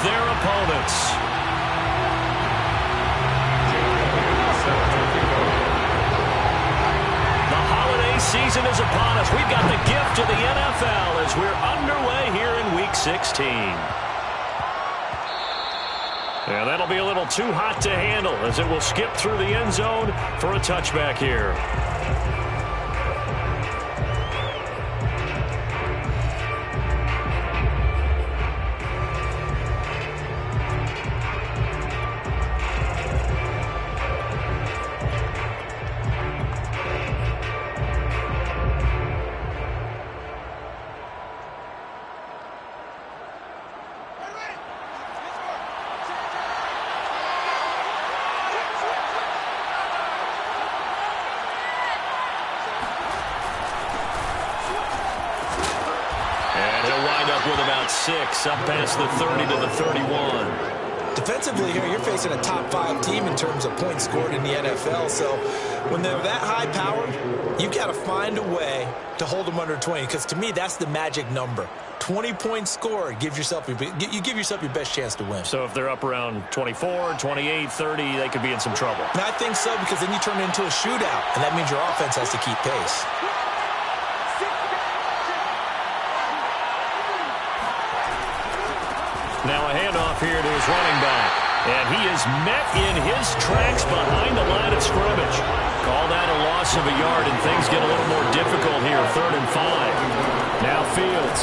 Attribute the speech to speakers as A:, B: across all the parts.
A: their opponents. Season is upon us. We've got the gift of the NFL as we're underway here in Week 16. And that'll be a little too hot to handle as it will skip through the end zone for a touchback here. Up past the 30 to the 31.
B: Defensively here, you're facing a top-5 team in terms of points scored in the NFL. So when they're that high-powered, you've got to find a way to hold them under 20. Because to me, that's the magic number. 20 points scored, you give yourself your best chance to win.
A: So if they're up around 24, 28, 30, they could be in some trouble.
B: And I think so, because then you turn it into a shootout, and that means your offense has to keep pace.
A: Now a handoff here to his running back. And he is met in his tracks behind the line of scrimmage. Called out a loss of a yard, and things get a little more difficult here. 3rd and 5. Now Fields.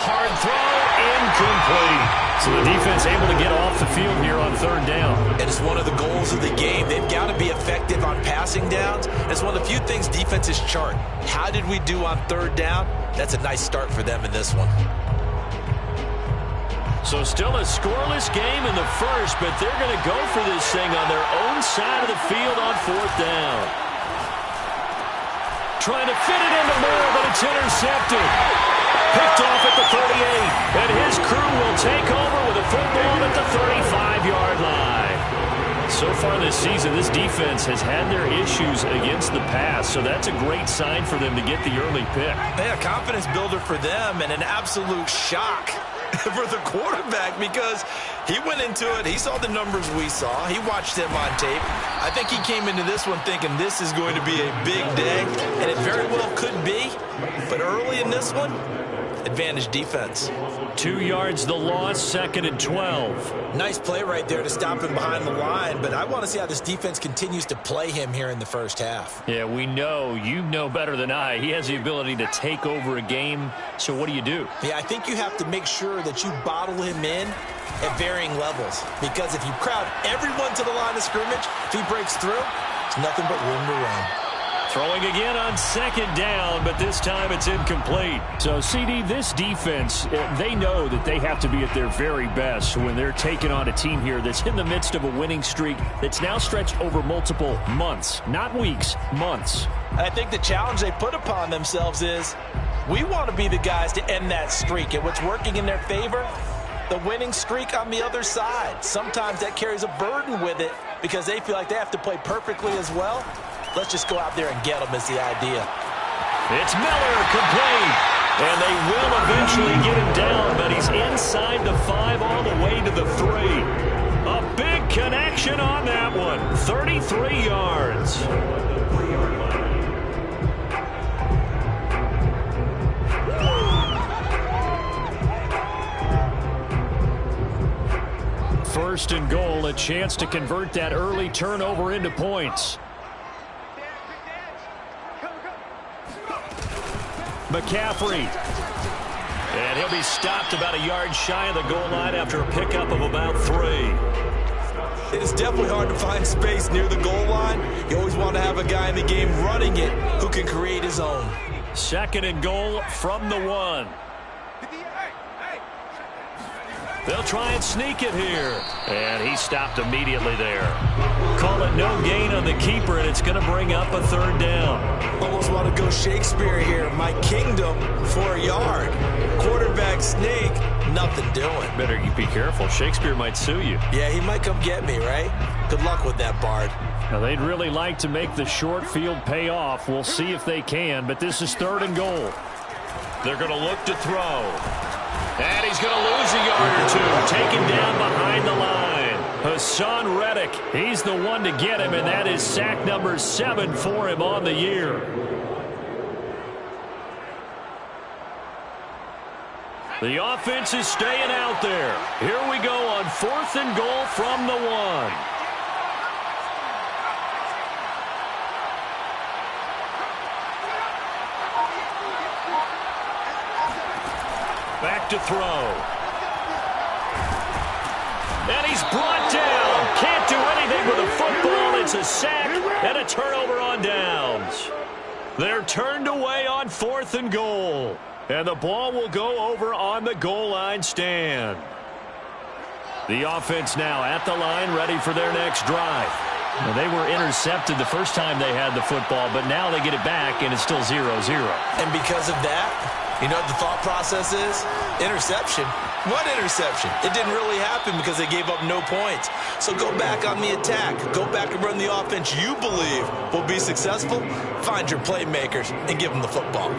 A: Hard throw, incomplete. So the defense able to get off the field here on 3rd down.
B: And it's one of the goals of the game. They've got to be effective on passing downs. It's one of the few things defenses chart. How did we do on 3rd down? That's a nice start for them in this one.
A: So still a scoreless game in the first, but they're going to go for this thing on their own side of the field on 4th down. Trying to fit it into Moore, but it's intercepted. Picked off at the 38, and his crew will take over with a football at the 35-yard line. So far this season, this defense has had their issues against the pass, so that's a great sign for them to get the early pick.
B: Yeah, confidence builder for them and an absolute shock for the quarterback because he went into it. He saw the numbers we saw. He watched them on tape. I think he came into this one thinking this is going to be a big day, and it very well could be. But early in this one, advantage defense.
A: 2 yards the loss, 2nd and 12.
B: Nice play right there to stop him behind the line, but I want to see how this defense continues to play him here in the first half.
A: Yeah, we know. You know better than I. He has the ability to take over a game, so what do you do?
B: Yeah, I think you have to make sure that you bottle him in at varying levels, because if you crowd everyone to the line of scrimmage, if he breaks through, it's nothing but room to run.
A: Throwing again on 2nd down, but this time it's incomplete. So, CD, this defense, they know that they have to be at their very best when they're taking on a team here that's in the midst of a winning streak that's now stretched over multiple months, not weeks, months.
B: And I think the challenge they put upon themselves is we want to be the guys to end that streak. And what's working in their favor? The winning streak on the other side. Sometimes that carries a burden with it because they feel like they have to play perfectly as well. Let's just go out there and get them is the idea.
A: It's Miller, complete. And they will eventually get him down, but he's inside the 5 all the way to the 3. A big connection on that one. 33 yards. First and goal, a chance to convert that early turnover into points. McCaffrey. And he'll be stopped about a yard shy of the goal line after a pickup of about 3.
B: It is definitely hard to find space near the goal line. You always want to have a guy in the game running it who can create his own.
A: 2nd and goal from the 1. They'll try and sneak it here. And he stopped immediately there. Call it no gain on the keeper, and it's going to bring up a 3rd down.
B: Almost want to go Shakespeare here. My kingdom for a yard. Quarterback sneak, nothing doing.
A: Better be careful. Shakespeare might sue you.
B: Yeah, he might come get me, right? Good luck with that, Bard.
A: Now, they'd really like to make the short field pay off. We'll see if they can, but this is 3rd and goal. They're going to look to throw. And he's going to lose a yard or two. Taken down behind the line. Hassan Reddick, he's the one to get him, and that is sack number 7 for him on the year. The offense is staying out there. Here we go on 4th and goal from the 1. Back to throw. And he's brought down. Can't do anything with a football. It's a sack and a turnover on downs. They're turned away on 4th and goal. And the ball will go over on the goal line stand. The offense now at the line, ready for their next drive. Well, they were intercepted the first time they had the football, but now they get it back, and it's still 0-0.
B: And because of that, you know what the thought process is? Interception. What interception? It didn't really happen because they gave up no points. So go back on the attack. Go back and run the offense you believe will be successful. Find your playmakers and give them the football.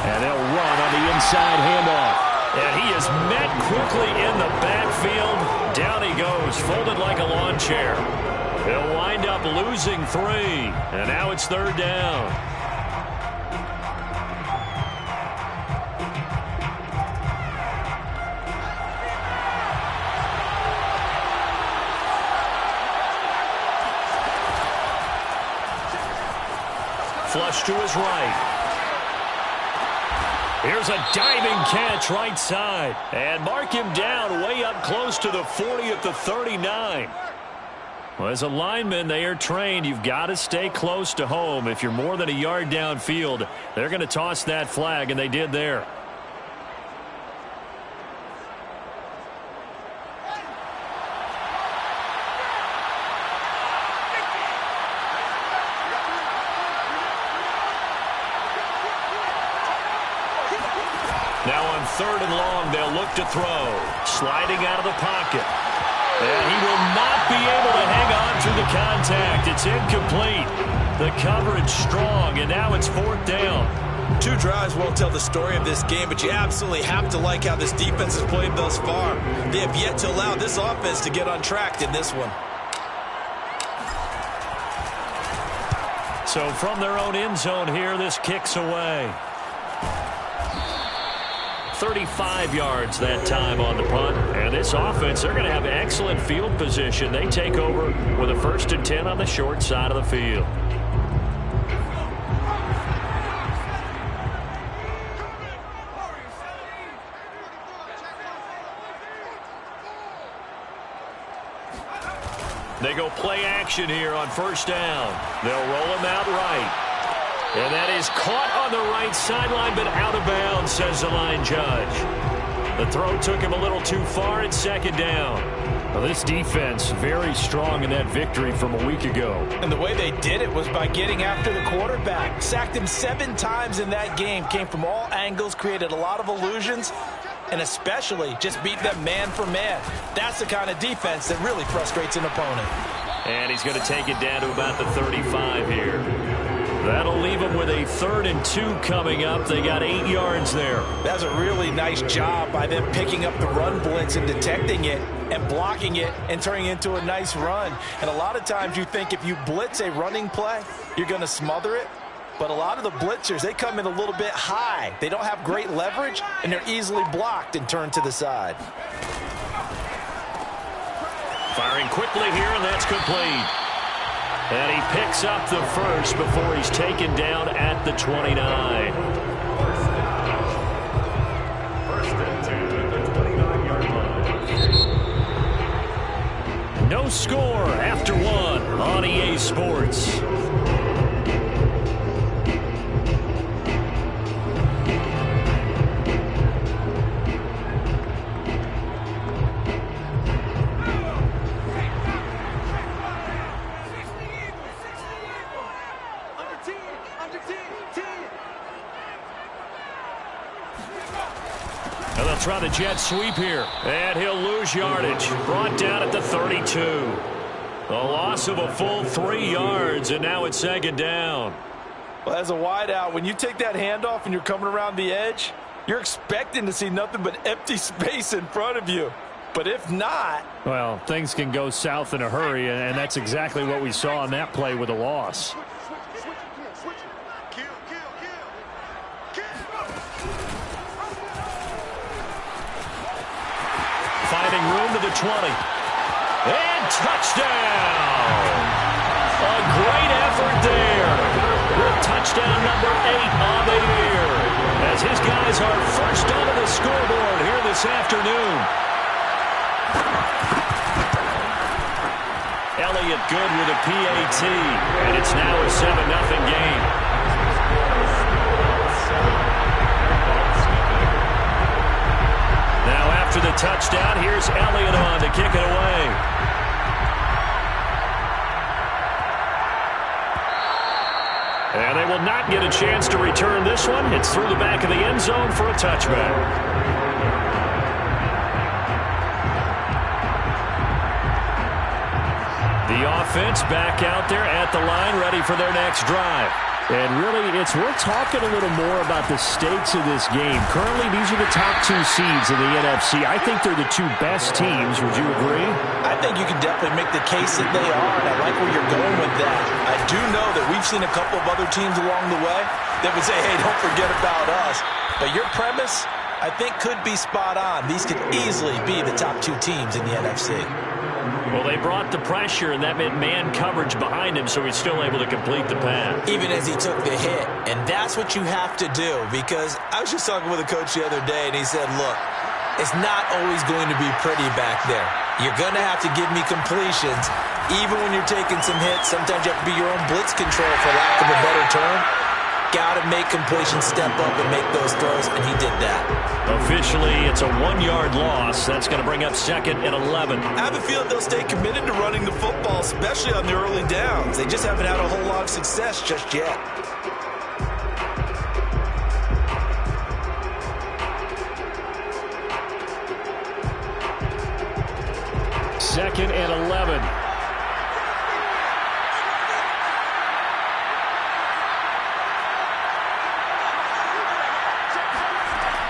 A: And they'll run on the inside handoff. And he is met quickly in the backfield. Down he goes, folded like a lawn chair. He'll wind up losing 3. And now it's 3rd down. Flush to his right. Here's a diving catch right side. And mark him down way up close to the 40 at the 39. Well, as a lineman, they are trained. You've got to stay close to home. If you're more than a yard downfield, they're going to toss that flag, and they did there. Now on 3rd and long, they'll look to throw. Sliding out of the pocket. And he will not be able to hang on through the contact. It's incomplete. The coverage strong, and now it's 4th down.
B: 2 drives won't tell the story of this game, but you absolutely have to like how this defense has played thus far. They have yet to allow this offense to get untracked in this one.
A: So from their own end zone here, this kicks away. 35 yards that time on the punt. And this offense, they're going to have excellent field position. They take over with a 1st and 10 on the short side of the field. They go play action here on 1st down. They'll roll him out right. And that is caught on the right sideline, but out of bounds, says the line judge. The throw took him a little too far. It's 2nd down. Well, this defense very strong in that victory from a week ago.
B: And the way they did it was by getting after the quarterback. Sacked him 7 times in that game. Came from all angles, created a lot of illusions, and especially just beat them man for man. That's the kind of defense that really frustrates an opponent.
A: And he's going to take it down to about the 35 here. That'll leave them with a 3rd and 2 coming up. They got 8 yards there.
B: That's a really nice job by them picking up the run blitz and detecting it and blocking it and turning it into a nice run. And a lot of times you think if you blitz a running play, you're going to smother it. But a lot of the blitzers, they come in a little bit high. They don't have great leverage, and they're easily blocked and turned to the side.
A: Firing quickly here, and that's complete. And he picks up the 1st before he's taken down at the 29. No score after 1 on EA Sports. They'll try the jet sweep here. And he'll lose yardage. Brought down at the 32. A loss of a full 3 yards, and now it's second down.
B: Well, as a wideout, when you take that handoff and you're coming around the edge, you're expecting to see nothing but empty space in front of you. But if not...
A: well, things can go south in a hurry, and that's exactly what we saw on that play with a loss. Finding room to the 20. And touchdown! A great effort there. With touchdown number 8 on the year. As his guys are first onto the scoreboard here this afternoon. Elliott good with a PAT. And it's now a 7-0 game. Now after the touchdown, here's Elliott on to kick it away. And they will not get a chance to return this one. It's through the back of the end zone for a touchback. The offense back out there at the line, ready for their next drive. And really, we're talking a little more about the stakes of this game. Currently, these are the top 2 seeds in the NFC. I think they're the 2 best teams. Would you agree?
B: I think you can definitely make the case that they are, and I like where you're going with that. I do know that we've seen a couple of other teams along the way that would say, hey, don't forget about us. But your premise, I think, could be spot on. These could easily be the top 2 teams in the NFC.
A: Well, they brought the pressure, and that meant man coverage behind him, so he's still able to complete the pass.
B: Even as he took the hit. And that's what you have to do, because I was just talking with a coach the other day, and he said, look, it's not always going to be pretty back there. You're going to have to give me completions. Even when you're taking some hits, sometimes you have to be your own blitz control, for lack of a better term. Got to make completions, step up and make those throws, and he did that.
A: Officially, it's a 1-yard loss. That's going to bring up 2nd and 11.
B: I have a feeling they'll stay committed to running the football, especially on the early downs. They just haven't had a whole lot of success just yet.
A: Second and 11.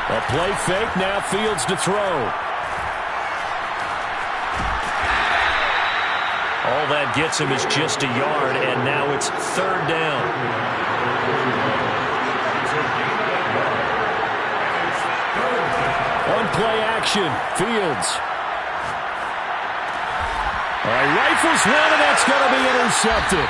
A: A play fake, now Fields to throw. All that gets him is just a yard, and now it's 3rd down. On play action, Fields. All right, rifles one, and that's going to be intercepted.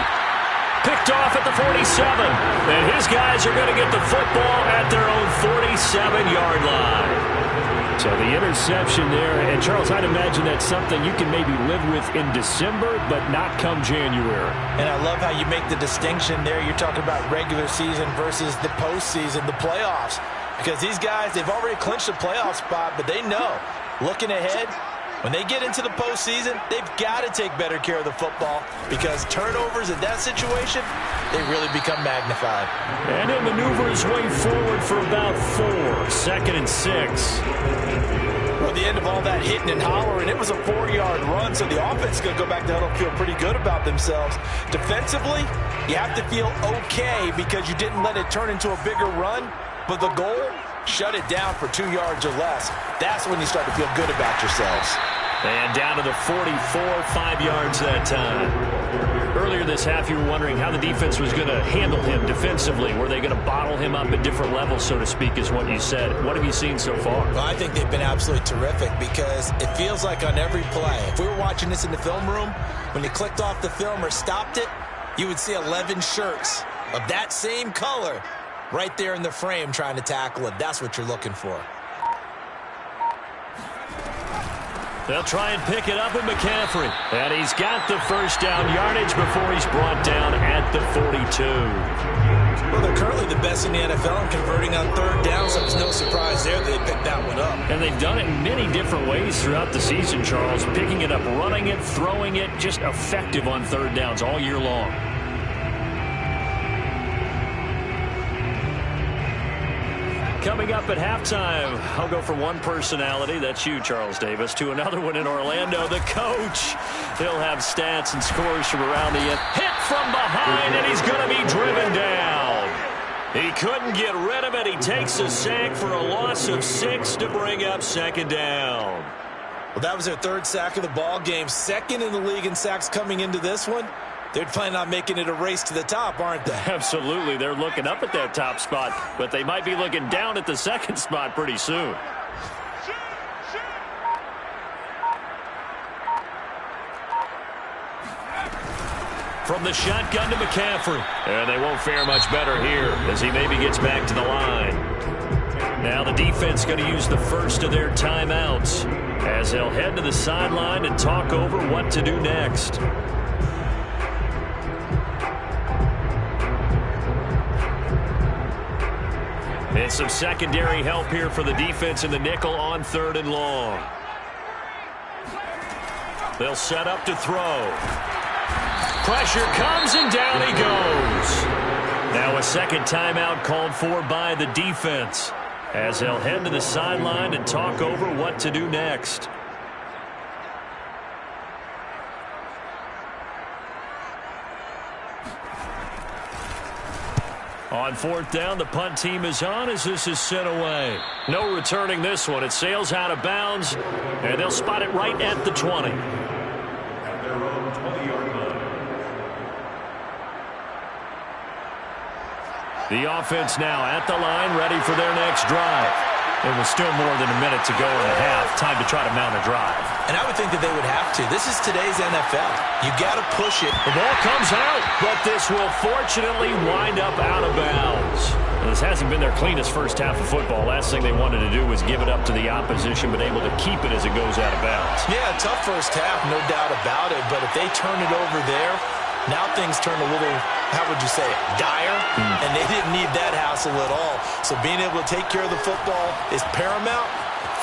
A: Picked off at the 47. And his guys are going to get the football at their own 47-yard line. So the interception there. And, Charles, I'd imagine that's something you can maybe live with in December, but not come January.
B: And I love how you make the distinction there. You're talking about regular season versus the postseason, the playoffs. Because these guys, they've already clinched a playoff spot, but they know, looking ahead, when they get into the postseason, they've got to take better care of the football, because turnovers in that situation, they really become magnified.
A: And he'll maneuver his way forward for about 4. 2nd and 6.
B: Well, at the end of all that hitting and hollering, it was a 4-yard run, so the offense is going to go back to huddle, feel pretty good about themselves. Defensively, you have to feel okay because you didn't let it turn into a bigger run, but the goal, shut it down for 2 yards or less. That's when you start to feel good about yourselves.
A: And down to the 44, 5 yards that time. Earlier this half, you were wondering how the defense was going to handle him defensively. Were they going to bottle him up at different levels, so to speak, is what you said. What have you seen so far?
B: Well, I think they've been absolutely terrific, because it feels like on every play, if we were watching this in the film room, when you clicked off the film or stopped it, you would see 11 shirts of that same color right there in the frame trying to tackle it. That's what you're looking for.
A: They'll try and pick it up with McCaffrey. And he's got the first down yardage before he's brought down at the 42.
B: Well, they're currently the best in the NFL in converting on 3rd down, so it's no surprise there they picked that one up.
A: And they've done it in many different ways throughout the season, Charles. Picking it up, running it, throwing it, just effective on 3rd downs all year long. coming up at halftime. I'll go from one personality, that's you, Charles Davis, to another one in Orlando, the coach. He'll have stats and scores from around the end. Hit from behind, and he's going to be driven down. He couldn't get rid of it. He takes a sack for a loss of 6 to bring up second down.
B: Well, that was their third sack of the ball game. Second in the league in sacks coming into this one. They're planning on making it a race to the top, aren't they?
A: Absolutely. They're looking up at that top spot, but they might be looking down at the second spot pretty soon. From the shotgun to McCaffrey. And they won't fare much better here as he maybe gets back to the line. Now the defense going to use the first of their timeouts as they'll head to the sideline and talk over what to do next. And some secondary help here for the defense in the nickel on 3rd and long. They'll set up to throw. Pressure comes and down he goes. Now a second timeout called for by the defense as they'll head to the sideline and talk over what to do next. On 4th down, the punt team is on as this is sent away. No returning this one. It sails out of bounds, and they'll spot it right at the 20. The offense now at the line, ready for their next drive. It was still more than a minute to go in the half. Time to try to mount a drive.
B: And I would think that they would have to. This is today's NFL. You got to push it.
A: The ball comes out, but this will fortunately wind up out of bounds. Well, this hasn't been their cleanest first half of football. Last thing they wanted to do was give it up to the opposition, but able to keep it as it goes out of bounds.
B: Yeah, tough first half, no doubt about it. But if they turn it over there, now things turn a little, how would you say it, dire? And they didn't need that hassle at all. So being able to take care of the football is paramount.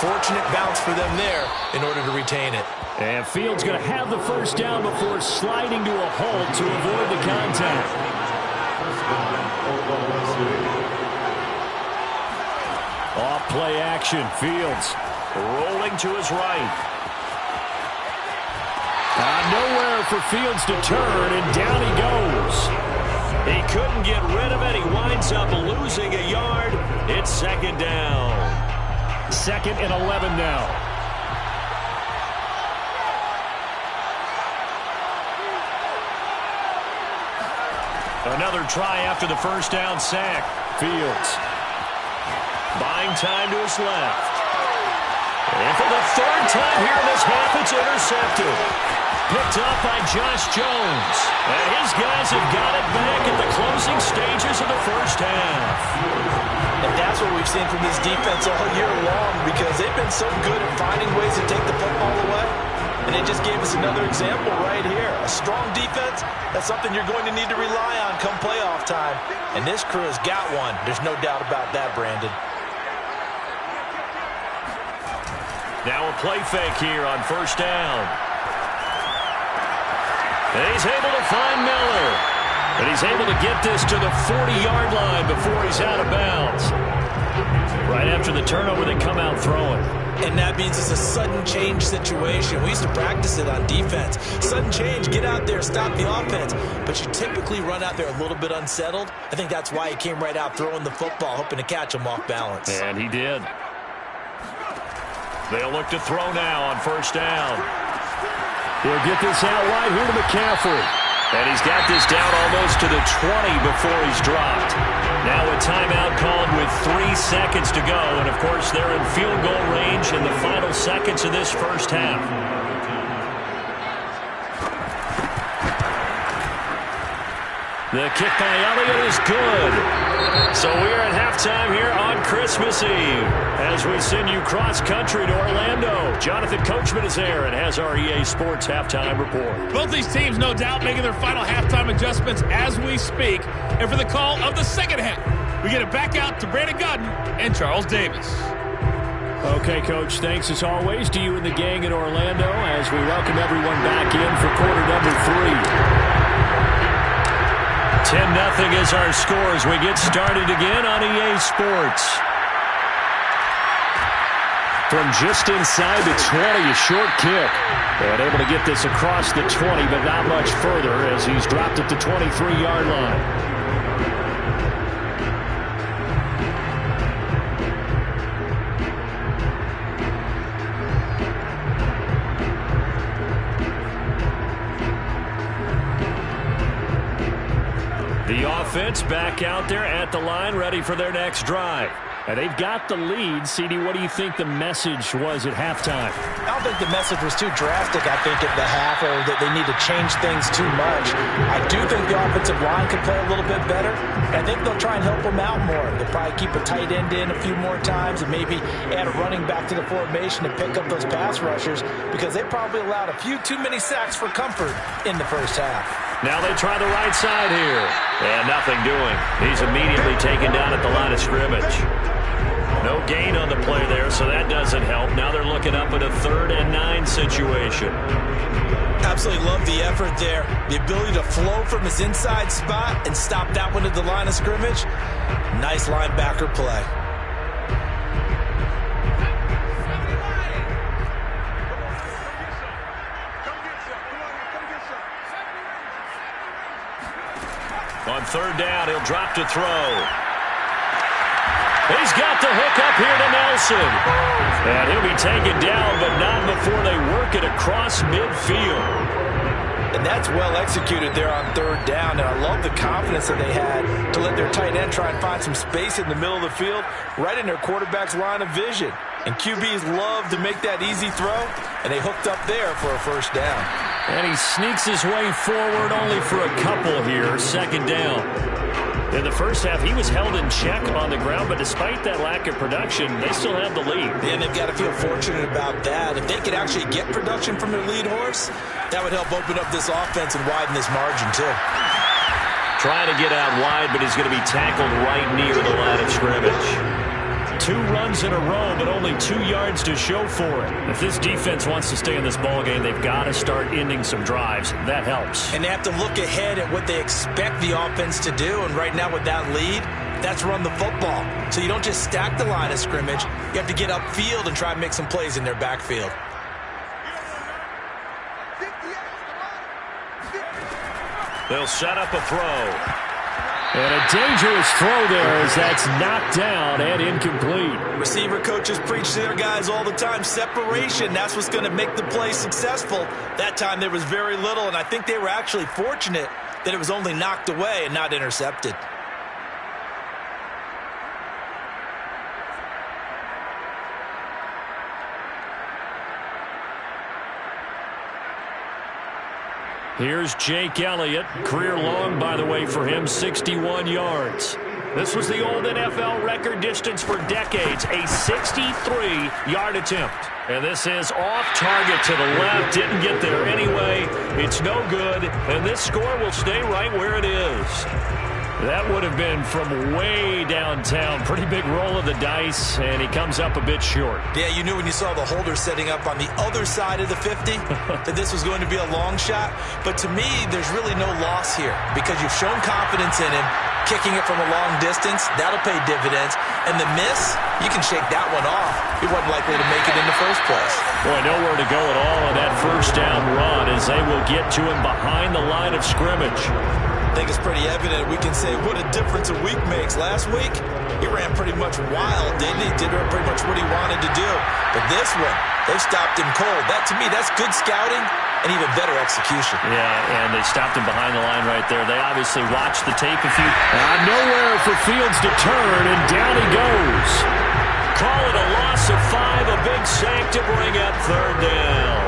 B: Fortunate bounce for them there in order to retain it.
A: And Fields going to have the first down before sliding to a halt to avoid the contact. Off play action. Fields rolling to his right. Nowhere for Fields to turn, and down he goes. He couldn't get rid of it. He winds up losing a yard. It's second down. 2nd and 11 now. Another try after the first down sack. Fields buying time to his left. And for the 3rd time here in this half, it's intercepted. Picked up by Josh Jones. And his guys have got it back at the closing stages of the first half.
B: And that's what we've seen from this defense all year long, because they've been so good at finding ways to take the football away. And they just gave us another example right here. A strong defense, that's something you're going to need to rely on come playoff time. And this crew has got one. There's no doubt about that, Brandon.
A: Now a play fake here on first down. And he's able to find Miller. And he's able to get this to the 40-yard line before he's out of bounds. Right after the turnover, they come out throwing.
B: And that means it's a sudden change situation. We used to practice it on defense. Sudden change, get out there, stop the offense. But you typically run out there a little bit unsettled. I think that's why he came right out throwing the football, hoping to catch him off balance.
A: And he did. They'll look to throw now on first down. He'll get this out wide here to McCaffrey. And he's got this down almost to the 20 before he's dropped. Now a timeout called with 3 seconds to go. And, of course, they're in field goal range in the final seconds of this first half. The kick by Elliott is good. So we're at halftime here on Christmas Eve as we send you cross-country to Orlando. Jonathan Coachman is there and has our EA Sports halftime report.
C: Both these teams, no doubt, making their final halftime adjustments as we speak. And for the call of the second half, we get it back out to Brandon Gaudin and Charles Davis.
A: Okay, Coach, thanks as always to you and the gang in Orlando as we welcome everyone back in for quarter number 3. 10-0 is our score as we get started again on EA Sports. From just inside the 20, a short kick. And able to get this across the 20, but not much further as he's dropped at the 23-yard line. The offense back out there at the line, ready for their next drive. And they've got the lead. CD, what do you think the message was at halftime?
D: I don't think the message was too drastic, I think, at the half, or that they need to change things too much. I do think the offensive line could play a little bit better. And I think they'll try and help them out more. They'll probably keep a tight end in a few more times and maybe add a running back to the formation to pick up those pass rushers, because they probably allowed a few too many sacks for comfort in the first half.
A: Now they try the right side here. And nothing doing. He's immediately taken down at the line of scrimmage. No gain on the play there, so that doesn't help. Now they're looking up at a 3rd and 9 situation.
D: Absolutely love the effort there. The ability to flow from his inside spot and stop that one at the line of scrimmage. Nice linebacker play.
A: On 3rd down, he'll drop to throw. He's got the hook up here to Nelson. And he'll be taken down, but not before they work it across midfield.
D: And that's well executed there on 3rd down. And I love the confidence that they had to let their tight end try and find some space in the middle of the field, right in their quarterback's line of vision. And QBs love to make that easy throw, and they hooked up there for a 1st down.
A: And he sneaks his way forward only for a couple here, 2nd down. In the first half, he was held in check on the ground, but despite that lack of production, they still have the lead.
D: And they've got to feel fortunate about that. If they could actually get production from their lead horse, that would help open up this offense and widen this margin, too.
A: Trying to get out wide, but he's going to be tackled right near the line of scrimmage. 2 runs in a row, but only 2 yards to show for it. If this defense wants to stay in this ballgame, they've got to start ending some drives. That helps.
D: And they have to look ahead at what they expect the offense to do. And right now with that lead, that's run the football. So you don't just stack the line of scrimmage. You have to get upfield and try and make some plays in their backfield.
A: They'll set up a throw. And a dangerous throw there as that's knocked down and incomplete.
D: Receiver coaches preach to their guys all the time. Separation, that's what's going to make the play successful. That time there was very little, and I think they were actually fortunate that it was only knocked away and not intercepted.
A: Here's Jake Elliott. Career long, by the way, for him, 61 yards. This was the old NFL record distance for decades, a 63-yard attempt. And this is off target to the left. Didn't get there anyway. It's no good. And this score will stay right where it is. That would have been from way downtown. Pretty big roll of the dice, and he comes up a bit short.
D: Yeah, you knew when you saw the holder setting up on the other side of the 50 that this was going to be a long shot. But to me, there's really no loss here because you've shown confidence in him. Kicking it from a long distance, that'll pay dividends. And the miss, you can shake that one off. He wasn't likely to make it in the first place.
A: Boy, nowhere to go at all on that 1st down run as they will get to him behind the line of scrimmage.
D: I think it's pretty evident. We can say what a difference a week makes. Last week, he ran pretty much wild, didn't he? Did pretty much what he wanted to do. But this one, they stopped him cold. That, to me, that's good scouting and even better execution.
A: Yeah, and they stopped him behind the line right there. They obviously watched the tape a few. Nowhere for Fields to turn, and down he goes. Call it a loss of 5, a big sack to bring up 3rd down.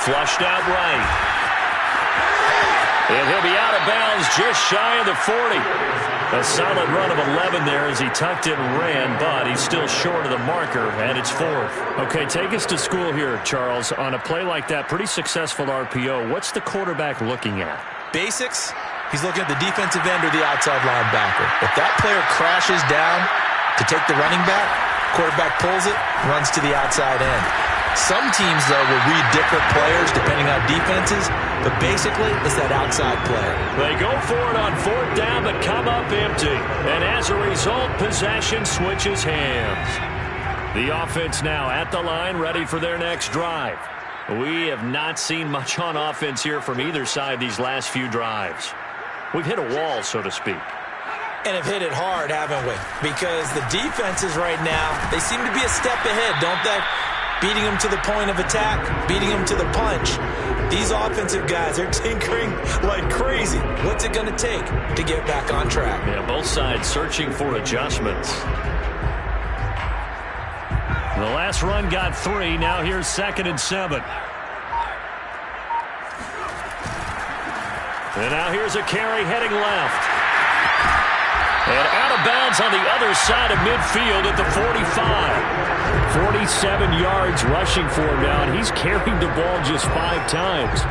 A: Flushed out right. And he'll be out of bounds just shy of the 40. A solid run of 11 there as he tucked it and ran, but he's still short of the marker, and it's 4th. Okay, take us to school here, Charles. On a play like that, pretty successful RPO. What's the quarterback looking at?
D: Basics.
B: He's looking at the defensive end or the outside linebacker. If that player crashes down to take the running back, quarterback pulls it, runs to the outside end. Some teams, though, will read different players depending on defenses, but basically it's that outside player.
A: They go for it on 4th down, but come up empty. And as a result, possession switches hands. The offense now at the line, ready for their next drive. We have not seen much on offense here from either side these last few drives. We've hit a wall, so to speak.
D: And have hit it hard, haven't we? Because the defenses right now, they seem to be a step ahead, don't they? Beating them to the point of attack, beating them to the punch. These offensive guys are tinkering like crazy. What's it going to take to get back on track?
A: Yeah, both sides searching for adjustments. The last run got 3. Now here's 2nd and 7. And now here's a carry heading left. And out of bounds on the other side of midfield at the 45. 47 yards rushing for him now, and he's carried the ball just 5 times.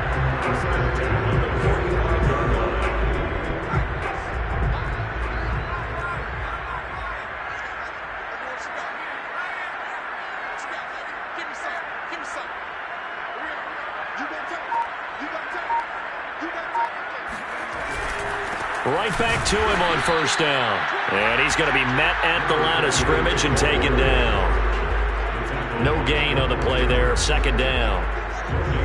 A: Right back to him on 1st down. And he's going to be met at the line of scrimmage and taken down. No gain on the play there. 2nd down.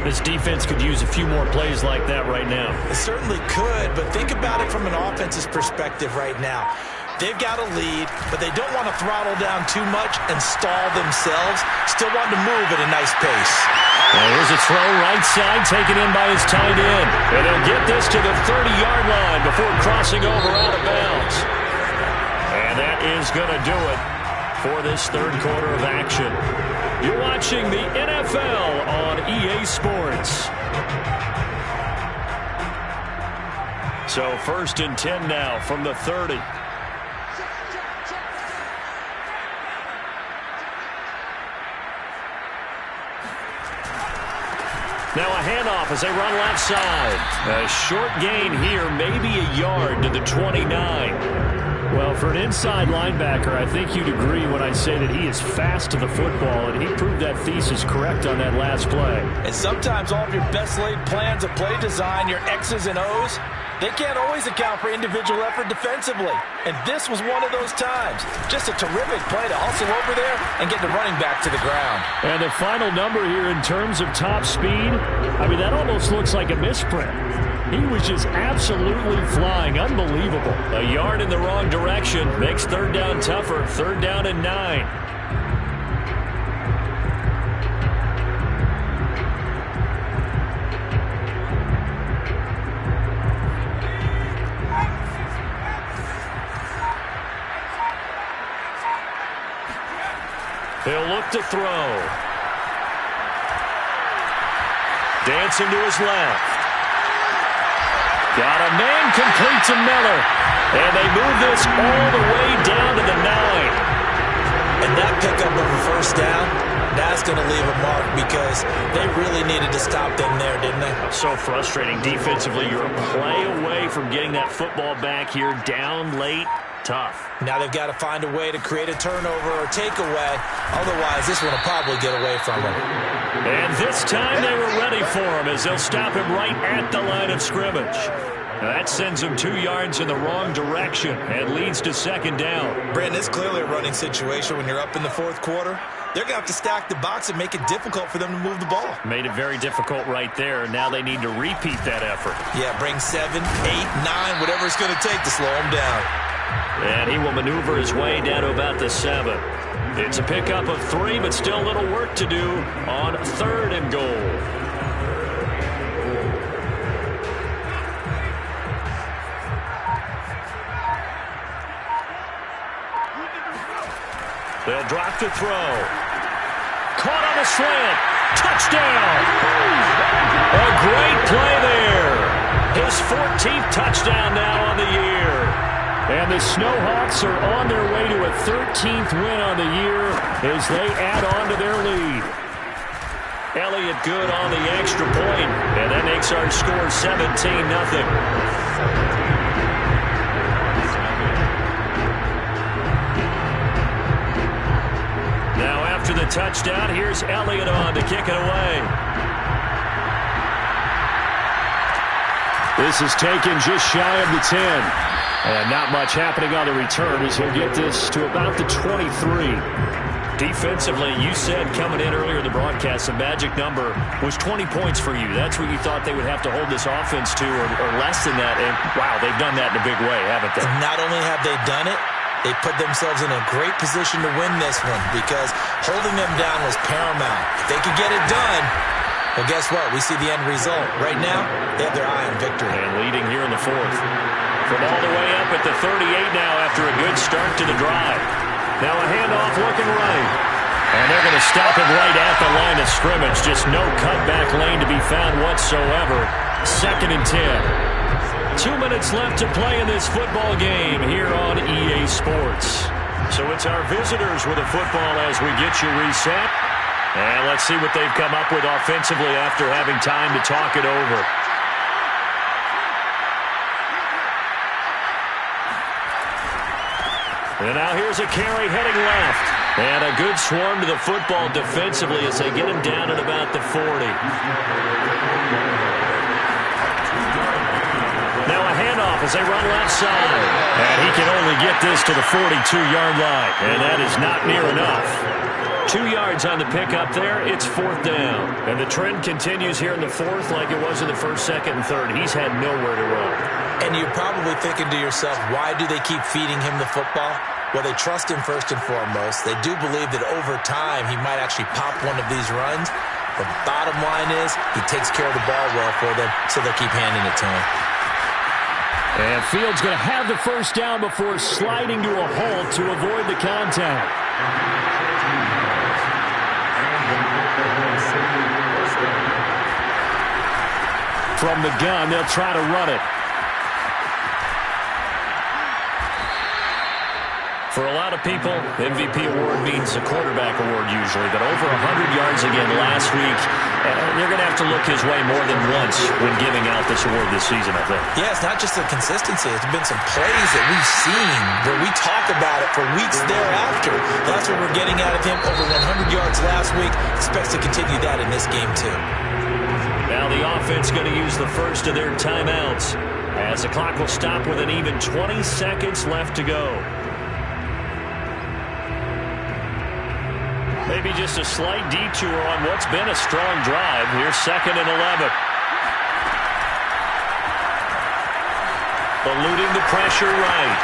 A: This defense could use a few more plays like that right now.
D: It certainly could, but think about it from an offense's perspective right now. They've got a lead, but they don't want to throttle down too much and stall themselves. Still want to move at a nice pace.
A: And here's a throw right side taken in by his tight end. And they'll get this to the 30-yard line before crossing over out of bounds. And that is going to do it for this 3rd quarter of action. You're watching the NFL on EA Sports. So 1st and 10 now from the 30. Now a handoff as they run left side. A short gain here, maybe a yard to the 29.
C: Well, for an inside linebacker, I think you'd agree when I say that he is fast to the football, and he proved that thesis correct on that last play.
D: And sometimes all of your best laid plans of play design, your X's and O's, they can't always account for individual effort defensively. And this was one of those times. Just a terrific play to hustle over there and get the running back to the ground.
C: And the final number here in terms of top speed, I mean, that almost looks like a misprint. He was just absolutely flying. Unbelievable.
A: A yard in the wrong direction makes 3rd down tougher. 3rd down and 9. He'll look to throw. Dancing to his left. Got a man complete to Miller. And they move this all the way down to the 9.
D: And that pickup of a 1st down, that's going to leave a mark because they really needed to stop them there, didn't they?
A: So frustrating defensively. You're a play away from getting that football back here down late. Tough.
D: Now they've got to find a way to create a turnover or takeaway. Otherwise, this one will probably get away from them.
A: And this time they were ready for him as they'll stop him right at the line of scrimmage. Now that sends him 2 yards in the wrong direction and leads to 2nd down.
B: Brandon, it's clearly a running situation when you're up in the 4th quarter. They're going to have to stack the box and make it difficult for them to move the ball.
A: Made it very difficult right there. Now they need to repeat that effort.
B: Yeah, bring 7, 8, 9, whatever it's going to take to slow them down.
A: And he will maneuver his way down to about the 7. It's a pickup of 3, but still a little work to do on 3rd and goal. They'll drop to throw. Caught on the slant. Touchdown. A great play there. His 14th touchdown now on the year. And the Snowhawks are on their way to a 13th win on the year as they add on to their lead. Elliott good on the extra point, and that makes our score 17-0. Now after the touchdown, here's Elliott on to kick it away. This is taken just shy of the 10. And not much happening on the return as he'll get this to about the 23. Defensively, you said coming in earlier in the broadcast, the magic number was 20 points for you. That's what you thought they would have to hold this offense to, or less than that. And, wow, they've done that in a big way, haven't they?
D: And not only have they done it, they put themselves in a great position to win this one because holding them down was paramount. If they could get it done, well, guess what? We see the end result. Right now, they have their eye on victory.
A: And leading here in the fourth. From all the way up at the 38 now after a good start to the drive. Now a handoff looking right. And they're going to stop him right at the line of scrimmage. Just no cutback lane to be found whatsoever. 2nd and 10. 2 minutes left to play in this football game here on EA Sports. So it's our visitors with the football as we get you reset. And let's see what they've come up with offensively after having time to talk it over. And now here's a carry heading left. And a good swarm to the football defensively as they get him down at about the 40. Now a handoff as they run left side. And he can only get this to the 42-yard line. And that is not near enough. 2 yards on the pickup there. It's 4th down. And the trend continues here in the 4th like it was in the 1st, 2nd, and 3rd. He's had nowhere to run.
D: And you're probably thinking to yourself, why do they keep feeding him the football? Well, they trust him first and foremost. They do believe that over time he might actually pop one of these runs. The bottom line is he takes care of the ball well for them, so they'll keep handing it to him.
A: And Fields going to have the first down before sliding to a halt to avoid the contact. From the gun, they'll try to run it. For a lot of people, MVP award means a quarterback award usually, but over 100 yards again last week, they're going to have to look his way more than once when giving out this award this season, I think.
D: Yeah, it's not just the consistency. It's been some plays that we've seen where we talk about it for weeks thereafter. That's what we're getting out of him. Over 100 yards last week. Expects to continue that in this game, too.
A: Now the offense going to use the first of their timeouts as the clock will stop with an even 20 seconds left to go. Maybe just a slight detour on what's been a strong drive. Here's 2nd and 11. Eluding the pressure right.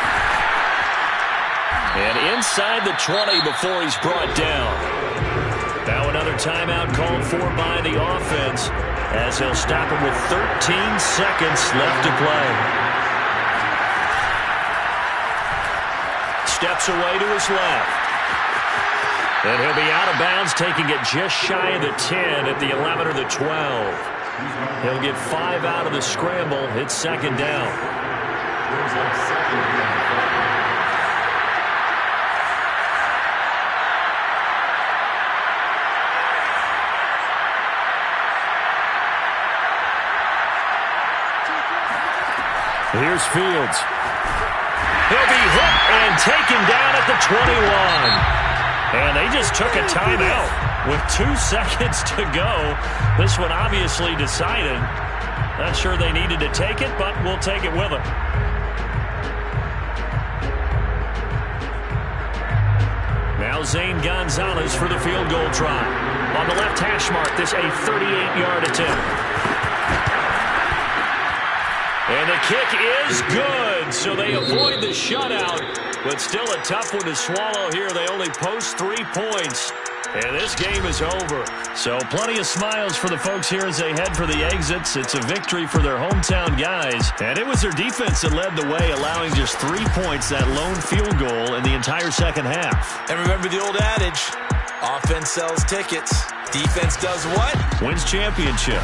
A: And inside the 20 before he's brought down. Now another timeout called for by the offense as he'll stop him with 13 seconds left to play. Steps away to his left. And he'll be out of bounds, taking it just shy of the 10 at the 11 or the 12. He'll get 5 out of the scramble. It's 2nd down. Here's Fields. He'll be hit and taken down at the 21. And they just took a timeout with 2 seconds to go. This one obviously decided. Not sure they needed to take it, but we'll take it with them. Now Zane Gonzalez for the field goal try. On the left hash mark, this a 38-yard attempt. And the kick is good, so they avoid the shutout. But still a tough one to swallow here. They only post 3 points. And this game is over. So plenty of smiles for the folks here as they head for the exits. It's a victory for their hometown guys. And it was their defense that led the way, allowing just 3 points, that lone field goal in the entire second half.
D: And remember the old adage, offense sells tickets. Defense does what?
A: Wins championship.